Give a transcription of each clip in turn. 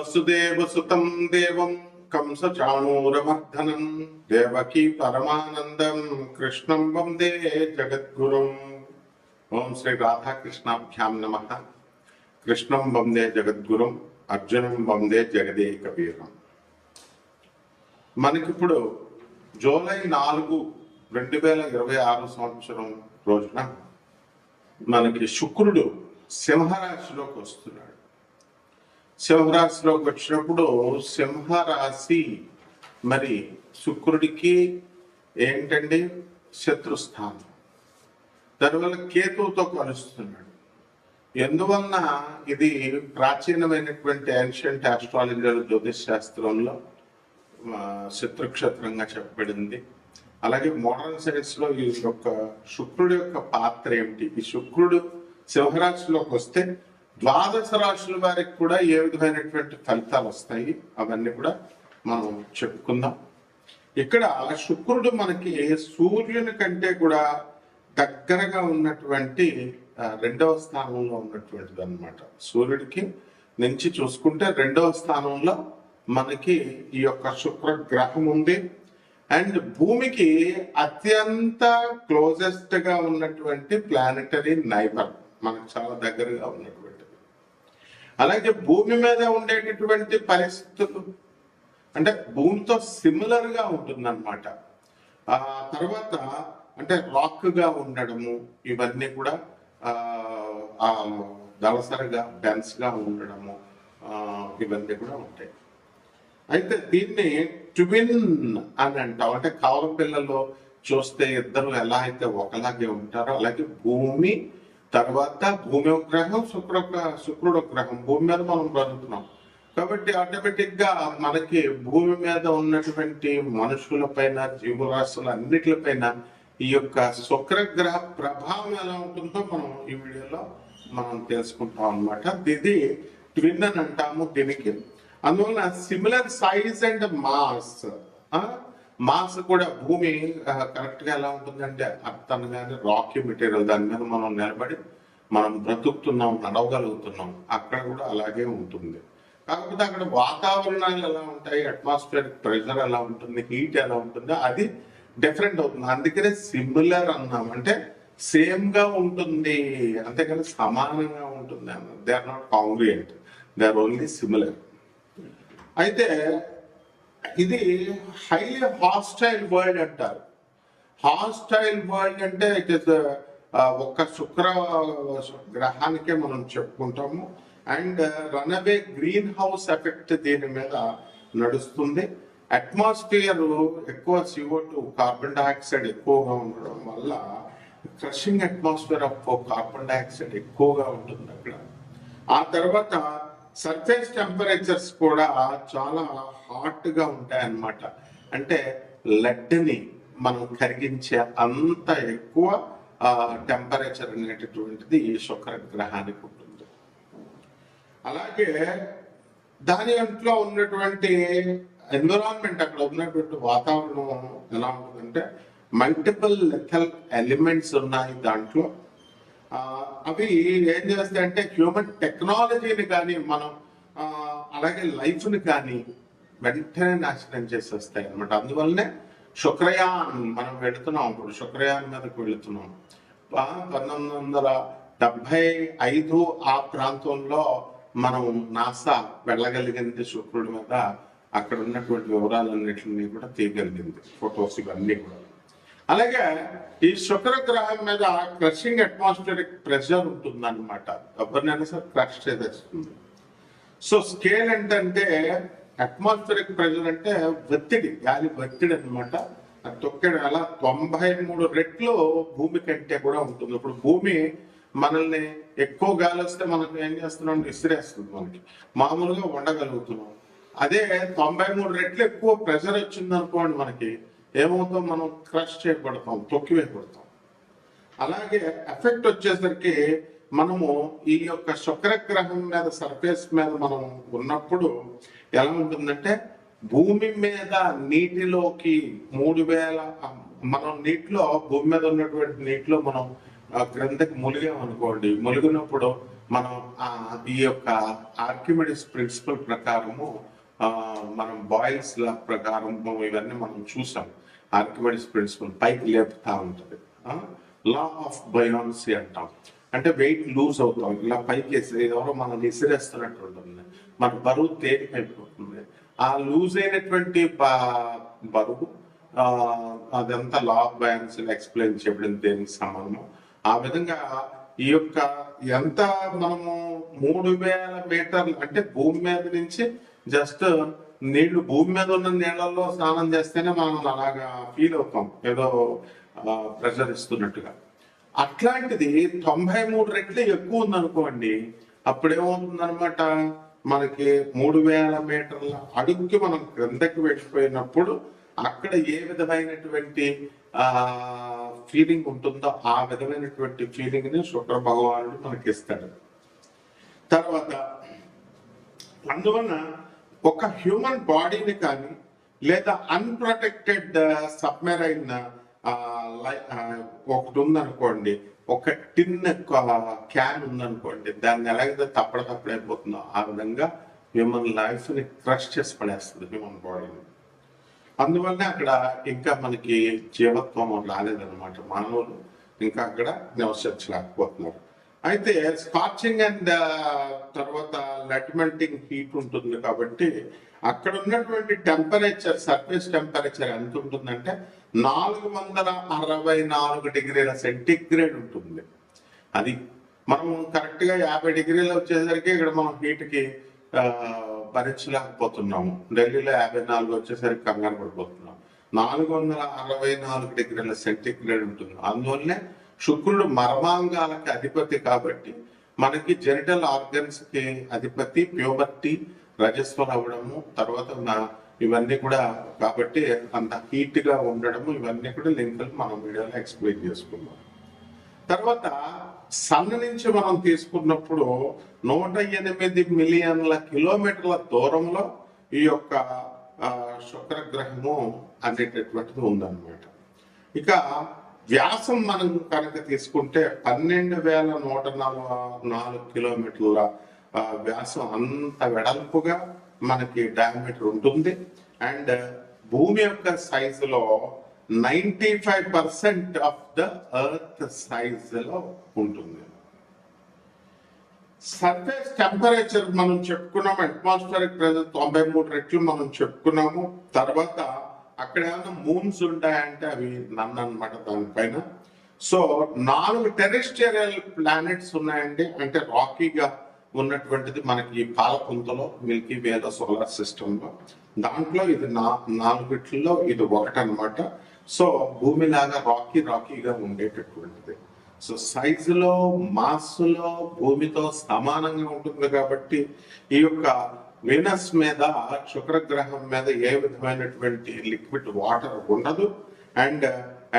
వసుదేవసుతం దేవం కంసచాణూరమర్దనం దేవకీ పరమానందం కృష్ణం వందే జగద్గురుం. ఓం శ్రీ రాధాకృష్ణాభ్యాం నమః. కృష్ణం వందే జగద్గురుం, అర్జునం వందే జగదేక వీరం. మనకిప్పుడు జూలై 4, 2026 సంవత్సరం రోజున మనకి శుక్రుడు సింహరాశిలోకి వస్తున్నాడు. సింహరాశిలోకి వచ్చినప్పుడు సింహరాశి మరి శుక్రుడికి ఏంటండి శత్రుస్థానం. దానివల్ల కేతువుతో కలుస్తున్నాడు. ఎందువలన ఇది ప్రాచీనమైనటువంటి ఏన్షియంట్ ఆస్ట్రాలజీ జ్యోతిష్ శాస్త్రంలో శత్రుక్షేత్రంగా చెప్పబడింది. అలాగే మోడర్న్ సైన్స్ లో ఈ యొక్క శుక్రుడి యొక్క పాత్ర ఏమిటి, ఈ శుక్రుడు సింహరాశిలోకి వస్తే ద్వాదశ రాశుల వారికి కూడా ఏ విధమైనటువంటి ఫలితాలు వస్తాయి అవన్నీ కూడా మనం చెప్పుకుందాం. ఇక్కడ శుక్రుడు మనకి సూర్యుని కంటే కూడా దగ్గరగా ఉన్నటువంటి 2వ స్థానంలో ఉన్నటువంటిది అనమాట. సూర్యుడికి నుంచి చూసుకుంటే 2వ స్థానంలో మనకి ఈ యొక్క శుక్ర గ్రహం ఉంది. అండ్ భూమికి అత్యంత క్లోజెస్ట్ గా ఉన్నటువంటి ప్లానెటరీ నైబర్, మనకు చాలా దగ్గరగా ఉన్నటువంటిది. అలాగే భూమి మీద ఉండేటటువంటి పరిస్థితులు అంటే భూమితో సిమిలర్ గా ఉంటుందన్నమాట. ఆ తర్వాత అంటే రాక్ గా ఉండడము, ఇవన్నీ కూడా దళసరిగా డెన్స్ గా ఉండడము, ఇవన్నీ కూడా ఉంటాయి. అయితే దీన్ని ట్విన్ అని అంటాం. అంటే కవల పిల్లల్లో చూస్తే ఇద్దరు ఎలా అయితే ఒకలాగే ఉంటారో అలాగే భూమి తర్వాత భూమి ఒక గ్రహం, శుక్రుడు ఒక గ్రహం. భూమి మీద మనం బ్రతుకుతున్నాం కాబట్టి ఆటోమేటిక్ గా మనకి భూమి మీద ఉన్నటువంటి మనుషుల పైన జీవరాశుల అన్నిటిపైన ఈ యొక్క శుక్రగ్రహ ప్రభావం ఎలా ఉంటుందో మనం ఈ వీడియోలో మనం తెలుసుకుంటాం అన్నమాట. ఇది ట్విన్ అని అంటాము దీనికి. అందువల్ల సిమిలర్ సైజ్ అండ్ మాస్ కూడా భూమి కరెక్ట్ గా ఎలా ఉంటుందంటే అర్థం కానీ రాకీ మెటీరియల్, దాని మీద మనం నిలబడి మనం బ్రతుకుతున్నాం, నడవగలుగుతున్నాం. అక్కడ కూడా అలాగే ఉంటుంది. కాకపోతే అక్కడ వాతావరణాలు ఎలా ఉంటాయి, అట్మాస్ఫియరిక్ ప్రెషర్ ఎలా ఉంటుంది, హీట్ ఎలా ఉంటుందో అది డిఫరెంట్ అవుతుంది. అందుకనే సిమిలర్ అన్నాం, అంటే సేమ్ గా ఉంటుంది, అంతేకాని సమానంగా ఉంటుంది అన్న. They are not congruent, they are only similar. అయితే ఇది హైలీ హాస్టైల్ వరల్డ్ అంటారు. హాస్టైల్ వరల్డ్ అంటే ఇట్ ఇస్ ఒక్క శుక్ర గ్రహానికే మనం చెప్పుకుంటాము. And runaway green house effect దీని మీద నడుస్తుంది. అట్మాస్ఫియర్ ఎక్కువ CO2 కార్బన్ డైఆక్సైడ్ ఎక్కువగా ఉండడం వల్ల crushing atmosphere of carbon dioxide ఎక్కువగా ఉంటుంది అక్కడ. ఆ తర్వాత సర్ఫేస్ టెంపరేచర్స్ కూడా చాలా హాట్ గా ఉంటాయి అన్నమాట. అంటే లెడ్ని మనం కరిగించే అంత ఎక్కువ టెంపరేచర్ అనేటటువంటిది ఈ శుక్ర గ్రహానికి ఉంటుంది. అలాగే దాని అంట్లో ఉన్నటువంటి ఎన్విరాన్మెంట్, అక్కడ ఉన్నటువంటి వాతావరణం ఎలా ఉంటుందంటే మల్టిపుల్ లెథల్ ఎలిమెంట్స్ ఉన్నాయి దాంట్లో. అవి ఏం చేస్తాయంటే హ్యూమన్ టెక్నాలజీని కానీ మనం అలాగే లైఫ్ని కానీ వెంటనే నాశనం చేసేస్తాయి అనమాట. అందువల్లనే శుక్రయాన్ మనం వెళుతున్నాం, ఇప్పుడు శుక్రయాన్ మీదకి వెళుతున్నాం. 1975 ఆ ప్రాంతంలో మనం నాసా వెళ్ళగలిగింది శుక్రుడి మీద. అక్కడ ఉన్నటువంటి వివరాలన్నింటినీ కూడా తీయగలిగింది, ఫొటోస్ ఇవన్నీ కూడా. అలాగే ఈ శుక్ర గ్రహం మీద క్రషింగ్ అట్మాస్ఫియరిక్ ప్రెషర్ ఉంటుంది అనమాట. ఎవరినైనా సరే క్రష్ చేసేస్తుంది. సో స్కేల్ ఏంటంటే అట్మాస్ఫియరిక్ ప్రెషర్ అంటే ఒత్తిడి, గాలి ఒత్తిడి అనమాట. తొక్కేడు అలా 93 రెట్లు భూమి కంటే కూడా ఉంటుంది. ఇప్పుడు భూమి మనల్ని ఎక్కువ గాలి వస్తే మనం ఏం చేస్తున్నాం, విసిరేస్తుంది. మనకి మామూలుగా ఉండగలుగుతున్నాం. అదే 93 రెట్లు ఎక్కువ ప్రెషర్ వచ్చింది అనుకోండి, మనకి ఏమవుతాం, మనం క్రష్ చేయబడతాం, తొక్కివేయబడతాం. అలాగే ఎఫెక్ట్ వచ్చేసరికి మనము ఈ యొక్క శుక్రగ్రహం మీద సర్ఫేస్ మీద మనం ఉన్నప్పుడు ఎలా ఉంటుందంటే భూమి మీద నీటిలోకి 3000 మనం నీటిలో భూమి మీద ఉన్నటువంటి నీటిలో మనం క్రిందకి ములిగాం అనుకోండి. ములిగినప్పుడు మనం ఈ యొక్క ఆర్కిమిడిస్ ప్రిన్సిపల్ ప్రకారము మనం బాయిల్స్ లా ప్రకారం ఇవన్నీ మనం చూసాం. ఆర్కిమిడిస్ ప్రిన్సిపల్ పైకి లేపుతా ఉంటుంది. లా ఆఫ్ బయాన్సీ అంటాం. అంటే వెయిట్ లూజ్ అవుతాం, ఇలా పైకి ఎవరో మనం విసిరేస్తున్నట్టు ఉంటుంది, మన బరువు తేలికైపోతుంది. ఆ లూజ్ అయినటువంటి బరువు అదంతా లా ఆఫ్ బయాన్సీ ఎక్స్ప్లెయిన్ చేయడం దేనికి సమానము. ఆ విధంగా ఈ యొక్క ఎంత మనము 3000 మీటర్లు అంటే భూమి మీద నుంచి జస్ట్ నీళ్లు, భూమి మీద ఉన్న నీళ్లలో స్నానం చేస్తేనే మనం అలాగా ఫీల్ అవుతాం, ఏదో ప్రెషర్ ఇస్తున్నట్టుగా. అట్లాంటిది 93 రెట్లు ఎక్కువ ఉందనుకోండి, అప్పుడేమవుతుంది అనమాట, మనకి 3000 మీటర్ల అడుగుకి మనం క్రిందకి వెళ్ళిపోయినప్పుడు అక్కడ ఏ విధమైనటువంటి ఫీలింగ్ ఉంటుందో ఆ విధమైనటువంటి ఫీలింగ్ ని శుక్ర భగవానుడు మనకి ఇస్తాడు. తర్వాత అందువలన ఒక హ్యూమన్ బాడీని కానీ లేదా అన్ప్రొటెక్టెడ్ సబ్మెరైన్ ఒకటి ఉందనుకోండి, ఒక టిన్ క్యాన్ ఉందనుకోండి, దాన్ని ఎలాగైతే తప్పడైపోతుందో ఆ విధంగా హ్యూమన్ లైఫ్ ని క్రష్ చేసి పడేస్తుంది హ్యూమన్ బాడీని. అందువల్లనే అక్కడ ఇంకా మనకి జీవత్వం రాలేదన్నమాట, మానవులు ఇంకా అక్కడ నివసించలేకపోతున్నారు. అయితే స్కాచింగ్ అండ్ తర్వాత లెట్ మెల్టింగ్ హీట్ ఉంటుంది కాబట్టి అక్కడ ఉన్నటువంటి టెంపరేచర్, సర్ఫేస్ టెంపరేచర్ ఎంత ఉంటుందంటే 464 డిగ్రీల సెంటిగ్రేడ్ ఉంటుంది. అది మనం కరెక్ట్ గా 50 డిగ్రీలు వచ్చేసరికి ఇక్కడ మనం హీట్ కి భరించలేకపోతున్నాము. ఢిల్లీలో 54 వచ్చేసరికి కంగారు పడిపోతున్నాం. 464 డిగ్రీల సెంటిగ్రేడ్ ఉంటుంది. అందువల్లనే శుక్రుడు మర్మాంగాలకి అధిపతి కాబట్టి మనకి జెనిటల్ ఆర్గన్స్ కి అధిపతి, ప్యూబర్టీ, రజస్వలు అవ్వడము, తర్వాత ఇవన్నీ కూడా కాబట్టి అంత హీట్ గా ఉండడము, ఇవన్నీ కూడా లింకులు మనం వీడియోలో ఎక్స్ప్లెయిన్ చేసుకున్నాం. తర్వాత సన్ నుంచి మనం తీసుకున్నప్పుడు 108 మిలియన్ల కిలోమీటర్ల దూరంలో ఈ యొక్క శుక్రగ్రహము అనేటటువంటిది ఉందన్నమాట. ఇక వ్యాసం మనం కనుక తీసుకుంటే 12,104 కిలోమీటర్ల వ్యాసం, అంత వెడల్పుగా మనకి డయామీటర్ ఉంటుంది. అండ్ భూమి యొక్క సైజులో 95% ఆఫ్ ద ఎర్త్ సైజ్ లో ఉంటుంది. సర్ఫేస్ టెంపరేచర్ మనం చెప్పుకున్నాము, అట్మాస్ఫియరిక్ ప్రెషర్ 93 రెట్లు మనం చెప్పుకున్నాము. తర్వాత అక్కడ ఏమైనా మూన్స్ ఉంటాయంటే అవి అన్నమాట దానిపైన. సో 4 టెరెస్ట్రియల్ ప్లానెట్స్ ఉన్నాయండి, అంటే రాకీగా ఉన్నటువంటిది మనకి పాలపుంతలో, మిల్కీ వేలో, సోలార్ సిస్టమ్ లో. దాంట్లో ఇది 4 ఇది ఒకటి అనమాట. సో భూమి లాగా రాకీగా ఉండేటటువంటిది. సో సైజులో, మాస్లో భూమితో సమానంగా ఉంటుంది కాబట్టి ఈ యొక్క వీనస్ మీద, శుక్రగ్రహం మీద ఏ విధమైనటువంటి లిక్విడ్ వాటర్ ఉండదు. అండ్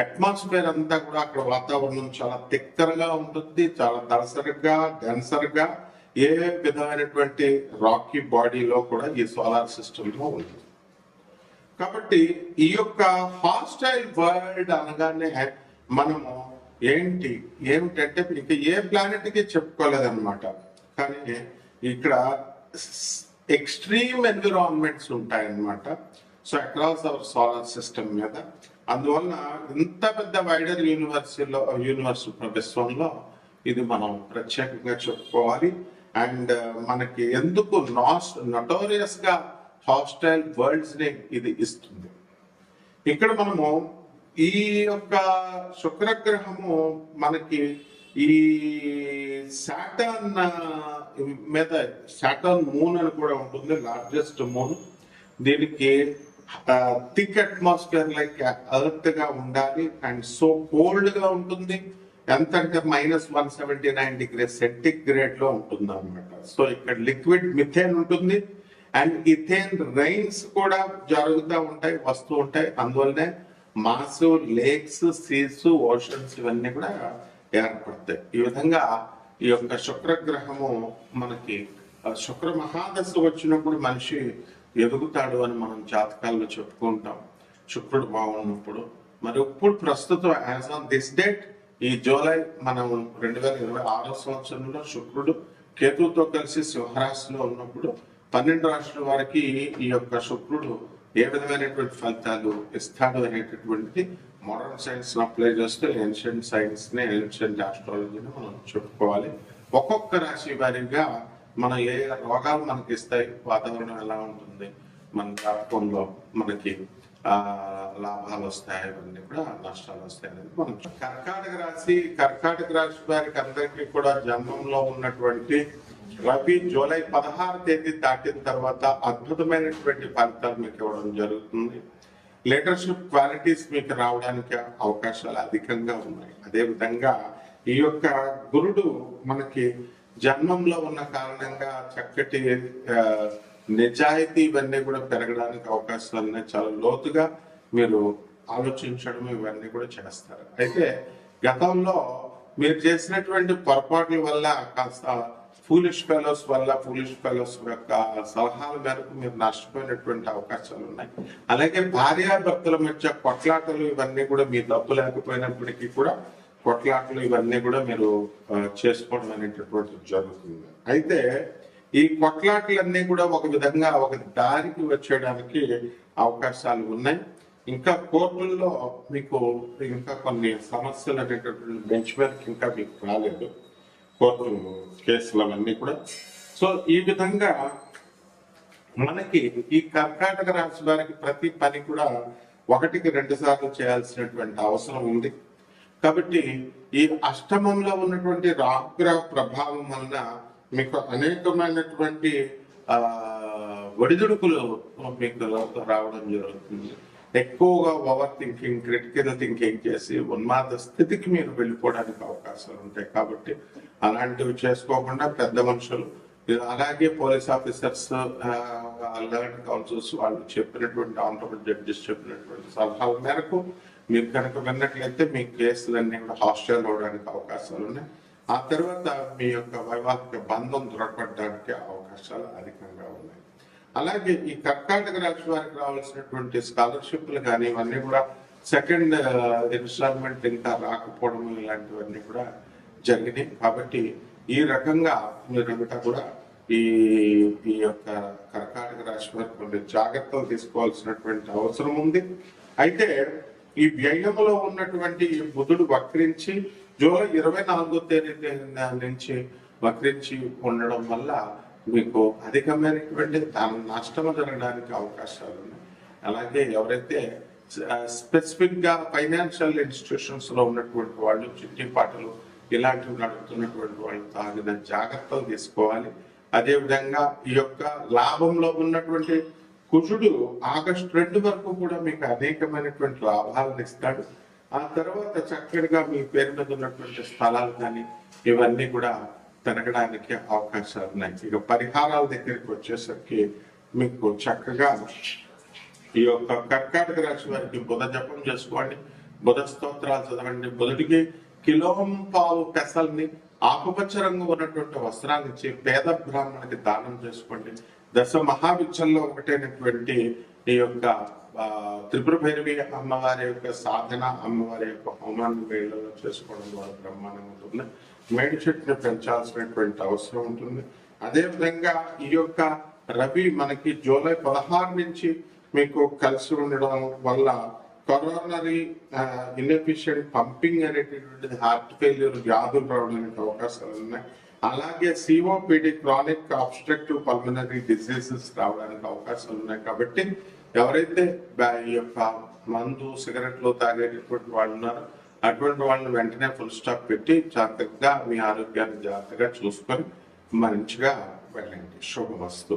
అట్మాస్ఫియర్ అంతా కూడా అక్కడ వాతావరణం చాలా తిక్కరగా ఉంటుంది, చాలా దళసరిగా, డెన్సర్గా, ఏ విధమైనటువంటి రాకీ బాడీలో కూడా ఈ సోలార్ సిస్టమ్ లో ఉంటుంది. కాబట్టి ఈ యొక్క హాస్టైల్ వరల్డ్ అనగానే మనము ఏమిటంటే ఇంకా ఏ ప్లానెట్ కి చెప్పుకోలేదన్నమాట. కానీ ఇక్కడ ఎక్స్ట్రీమ్ ఎన్విరాన్మెంట్స్ ఉంటాయన్నమాట. So across our solar system మీద. అందువల్ల ఇంత పెద్ద వైడర్ యూనివర్స్ విశ్వంలో ఇది మనం ప్రత్యేకంగా చెప్పుకోవాలి. అండ్ మనకి ఎందుకు నటోరియస్ గా హాస్టైల్ వరల్డ్స్ ని ఇది ఇస్తుంది. ఇక్కడ మనము ఈ యొక్క శుక్రగ్రహము మనకి ఈ సాటర్న్ మీద, సాటర్న్ మూన్ అని కూడా ఉంటుంది, లార్జెస్ట్ మూన్. దీనికి థిక్ అట్మాస్ఫియర్ లైక్ ఎర్త్ గా ఉండాలి అండ్ సో కోల్డ్ గా ఉంటుంది. ఎంత అంటే -179 డిగ్రీ సెంటిగ్రేడ్ లో ఉంటుంది అనమాట. సో ఇక్కడ లిక్విడ్ మిథేన్ ఉంటుంది అండ్ ఇథేన్ రైన్స్ కూడా జరుగుతూ ఉంటాయి, వస్తూ ఉంటాయి. అందువల్లనే మాస్, లేక్స్, సీస్, ఓషన్స్ ఇవన్నీ కూడా ఏర్పడతాయి. ఈ విధంగా ఈ యొక్క శుక్రగ్రహము మనకి శుక్ర మహాదశ వచ్చినప్పుడు మనిషి ఎదుగుతాడు అని మనం జాతకాల్లో చెప్పుకుంటాం, శుక్రుడు బాగున్నప్పుడు. మరి ఇప్పుడు ప్రస్తుతం యాజ్ ఆన్ దిస్ డేట్ ఈ జూలై మనం 2026 సంవత్సరంలో శుక్రుడు కేతువుతో కలిసి సింహరాశిలో ఉన్నప్పుడు 12 రాశుల వారికి ఈ యొక్క శుక్రుడు ఏ విధమైనటువంటి ఫలితాలు ఇస్తాడు అనేటటువంటిది మోడర్న్ సైన్స్ అప్లై చేస్తే ఏన్షియంట్ సైన్స్ ని, ఏన్షియంట్ ఆస్ట్రాలజీని మనం చెప్పుకోవాలి. ఒక్కొక్క రాశి వారిగా మనం ఏ రోగాలు మనకి ఇస్తాయి, వాతావరణం ఎలా ఉంటుంది, మన జాతకంలో మనకి లాభాలు వస్తాయి, ఇవన్నీ కూడా నష్టాలు వస్తాయి అనేది మనం. కర్కాటక రాశి వారికి అందరికీ కూడా జన్మంలో ఉన్నటువంటి రవి జూలై 16 తేదీ దాటిన తర్వాత అద్భుతమైనటువంటి ఫలితాలు మీకు ఇవ్వడం జరుగుతుంది. లీడర్షిప్ క్వాలిటీస్ మీకు రావడానికి అవకాశాలు అధికంగా ఉన్నాయి. అదే విధంగా ఈ యొక్క గురుడు మనకి జన్మంలో ఉన్న కారణంగా చక్కటి నిజాయితీ ఇవన్నీ కూడా పెరగడానికి అవకాశాలు ఉన్నాయి. చాలా లోతుగా మీరు ఆలోచించడం ఇవన్నీ కూడా చేస్తారు. అయితే గతంలో మీరు చేసినటువంటి పొరపాట్ల వల్ల కాస్త ఫూలిష్ ఫెలోస్ యొక్క సలహాల మేరకు మీరు నష్టపోయినటువంటి అవకాశాలు ఉన్నాయి. అలాగే భార్యాభర్తల మధ్య కొట్లాటలు ఇవన్నీ కూడా మీ తప్పు లేకపోయినప్పటికీ కూడా కొట్లాటలు ఇవన్నీ కూడా మీరు చేసుకోవడం అనేటటువంటిది జరుగుతుంది. అయితే ఈ కొట్లాటలన్నీ కూడా ఒక విధంగా ఒక దారికి వచ్చేయడానికి అవకాశాలు ఉన్నాయి. ఇంకా కోర్టుల్లో మీకు ఇంకా కొన్ని సమస్యలు అనేటటువంటి బెంచ్ మీదకి ఇంకా మీకు రాలేదు, కోర్టు కేసులు అవన్నీ కూడా. సో ఈ విధంగా మనకి ఈ కర్కాటక రాశి వారికి ప్రతి పని కూడా 1కి 2 సార్లు చేయాల్సినటువంటి అవసరం ఉంది. కాబట్టి ఈ అష్టమంలో ఉన్నటువంటి రాహుగ్రహ ప్రభావం వలన మీకు అనేకమైనటువంటి ఒడిదుడుకులు మీకు రావడం జరుగుతుంది. ఎక్కువగా ఓవర్ థింకింగ్, క్రిటికల్ థింకింగ్ చేసి ఉన్మాద స్థితికి మీరు వెళ్ళిపోవడానికి అవకాశాలు ఉంటాయి. కాబట్టి అలాంటివి చేసుకోకుండా పెద్ద మనుషులు, అలాగే పోలీస్ ఆఫీసర్స్, అలర్ట్ కౌన్సిల్స్ వాళ్ళు చెప్పినటువంటి ఆనరబుల్ జడ్జెస్ చెప్పినటువంటి సలహాల మేరకు మీరు కనుక విన్నట్లయితే మీ కేసులన్నీ కూడా హాస్టల్ అవడానికి అవకాశాలు ఉన్నాయి. ఆ తర్వాత మీ యొక్క వైవాహిక బంధం దృఢపడడానికి అవకాశాలు అధికంగా ఉన్నాయి. అలాగే ఈ కర్కాటక రాశి వారికి రావాల్సినటువంటి స్కాలర్షిప్లు కానీ ఇవన్నీ కూడా సెకండ్ ఇన్స్టాల్మెంట్ ఇంకా రాకపోవడం ఇలాంటివన్నీ కూడా జరిగినాయి. కాబట్టి ఈ రకంగా మీరంతా కూడా ఈ యొక్క కర్కాటక రాశి వారికి కొన్ని జాగ్రత్తలు తీసుకోవాల్సినటువంటి అవసరం ఉంది. అయితే ఈ వ్యయంలో ఉన్నటువంటి బుధుడు వక్రించి జూలై 24వ తేదీ నుంచి వక్రించి ఉండడం వల్ల మీకు అధికమైనటువంటి నష్టం జరగడానికి అవకాశాలు ఉన్నాయి. అలాగే ఎవరైతే స్పెసిఫిక్ గా ఫైనాన్షియల్ ఇన్స్టిట్యూషన్స్ లో ఉన్నటువంటి వాళ్ళు, చిట్టి పాటలు ఇలాంటివి నడుపుతున్నటువంటి వాళ్ళు తగిన జాగ్రత్తలు తీసుకోవాలి. అదే విధంగా ఈ యొక్క లాభంలో ఉన్నటువంటి కుజుడు ఆగస్టు 2 వరకు కూడా మీకు అనేకమైనటువంటి లాభాలను ఇస్తాడు. ఆ తర్వాత చక్కగా మీ పేరు మీద ఉన్నటువంటి స్థలాలు కానీ ఇవన్నీ కూడా పెరగడానికి అవకాశాలు ఉన్నాయి. ఇక పరిహారాల దగ్గరికి వచ్చేసరికి మీకు చక్కగా ఈ యొక్క కర్కాటక రాశి వారికి బుధ జపం చేసుకోండి, బుధ స్తోత్రాలు చదవండి. బుధుడికి కిలోంపావు పెసల్ని ఆకుపచ్చ రంగు ఉన్నటువంటి వస్త్రాన్ని ఇచ్చి పేద బ్రాహ్మణుడికి దానం చేసుకోండి. దశ మహావిచ్చల్లో ఒకటైనటువంటి ఈ యొక్క త్రిపుర భైరవి అమ్మవారి యొక్క సాధన, అమ్మవారి యొక్క హోమాన్ని వేళ్లలో చేసుకోవడం ద్వారా బ్రహ్మాండంగా ఉంటుంది. మేడి చెట్టుని పెంచాల్సినటువంటి అవసరం ఉంటుంది. అదే విధంగా ఈ యొక్క రవి మనకి జూలై 16 నుంచి మీకు కలిసి ఉండడం వల్ల కరోనరీ ఇన్ఎఫిషియెంట్ పంపింగ్ అనేటటువంటిది, హార్ట్ ఫెయిల్యూర్ వ్యాధులు రావడానికి అవకాశాలు ఉన్నాయి. అలాగే COPD, chronic obstructive pulmonary diseases రావడానికి అవకాశాలు ఉన్నాయి. కాబట్టి ఎవరైతే ఈ యొక్క మందు, సిగరెట్లు తాగేటటువంటి వాళ్ళు ఉన్నారో అటువంటి వాళ్ళని వెంటనే ఫుల్ స్టాప్ పెట్టి జాగ్రత్తగా మీ ఆరోగ్యాన్ని జాగ్రత్తగా చూసుకొని మంచిగా వెళ్ళండి. శుభమస్తు.